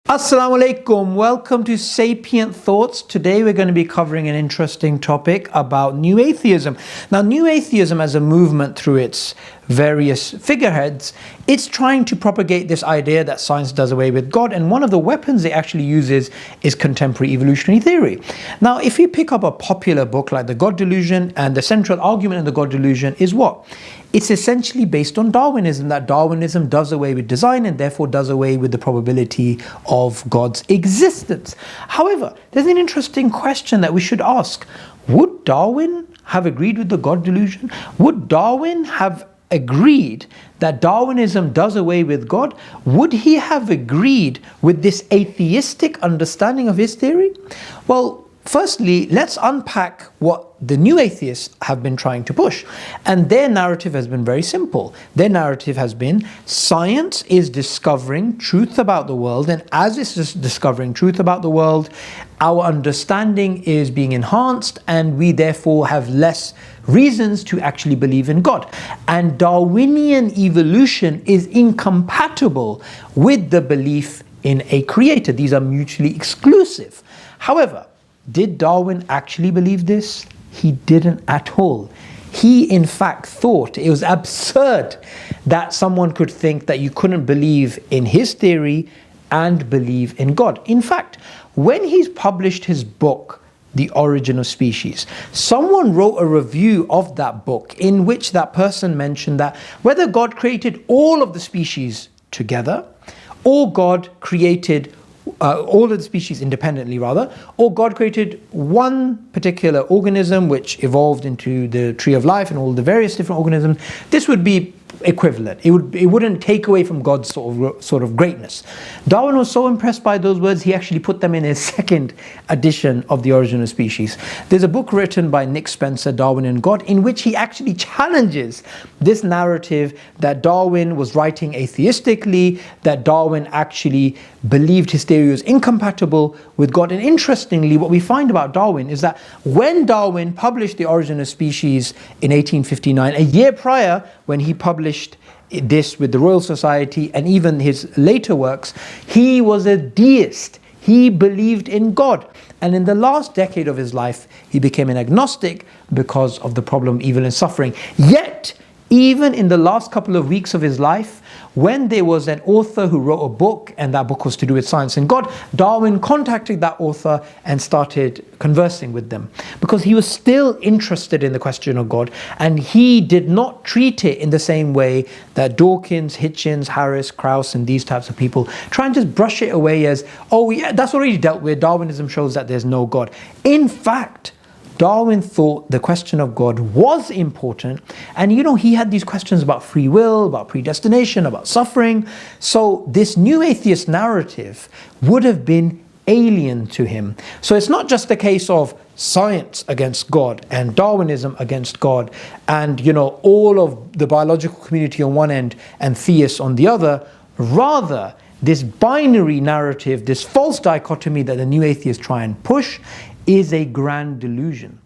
Assalamu alaikum, welcome to Sapient Thoughts. Today we're going to be covering an interesting topic about New Atheism. Now, New Atheism as a movement through its various figureheads, it's trying to propagate this idea that science does away with God, and one of the weapons it actually uses is contemporary evolutionary theory. Now, if you pick up a popular book like The God Delusion, and the central argument in The God Delusion is what? It's essentially based on Darwinism, that Darwinism does away with design and therefore does away with the probability of God's existence. However, there's an interesting question that we should ask. Would Darwin have agreed with the God Delusion? Would Darwin have agreed that Darwinism does away with God? Would he have agreed with this atheistic understanding of his theory? Well, firstly, let's unpack what the new atheists have been trying to push. And their narrative has been very simple. Their narrative has been science is discovering truth about the world, and as it's discovering truth about the world, our understanding is being enhanced, and we therefore have less reasons to actually believe in God. And Darwinian evolution is incompatible with the belief in a creator. These are mutually exclusive. However, did Darwin actually believe this? He didn't at all. He in fact thought it was absurd that someone could think that you couldn't believe in his theory and believe in God. In fact, when he's published his book, The Origin of Species, someone wrote a review of that book in which that person mentioned that whether God created all of the species together, or God created all of the species independently rather, or God created one particular organism which evolved into the tree of life and all the various different organisms, this would be equivalent. It wouldn't take away from God's sort of greatness. Darwin was so impressed by those words, he actually put them in his second edition of The Origin of Species. There's a book written by Nick Spencer, Darwin and God, in which he actually challenges this narrative that Darwin was writing atheistically, that Darwin actually believed his theory was incompatible with God. And interestingly, what we find about Darwin is that when Darwin published The Origin of Species in 1859, a year prior, when he published this with the Royal Society and even his later works, he was a deist. He believed in God. And in the last decade of his life, he became an agnostic because of the problem of evil and suffering. Yet, even in the last couple of weeks of his life, when there was an author who wrote a book, and that book was to do with science and God, Darwin contacted that author and started conversing with them, because he was still interested in the question of God, and he did not treat it in the same way that Dawkins, Hitchens, Harris, Krauss, and these types of people try and just brush it away as, oh yeah, that's already dealt with. Darwinism shows that there's no God. In fact, Darwin thought the question of God was important, and he had these questions about free will, about predestination, about suffering. So this new atheist narrative would have been alien to him. So it's not just a case of science against God and Darwinism against God and all of the biological community on one end and theists on the other. Rather, this binary narrative, this false dichotomy that the new atheists try and push, is a grand delusion.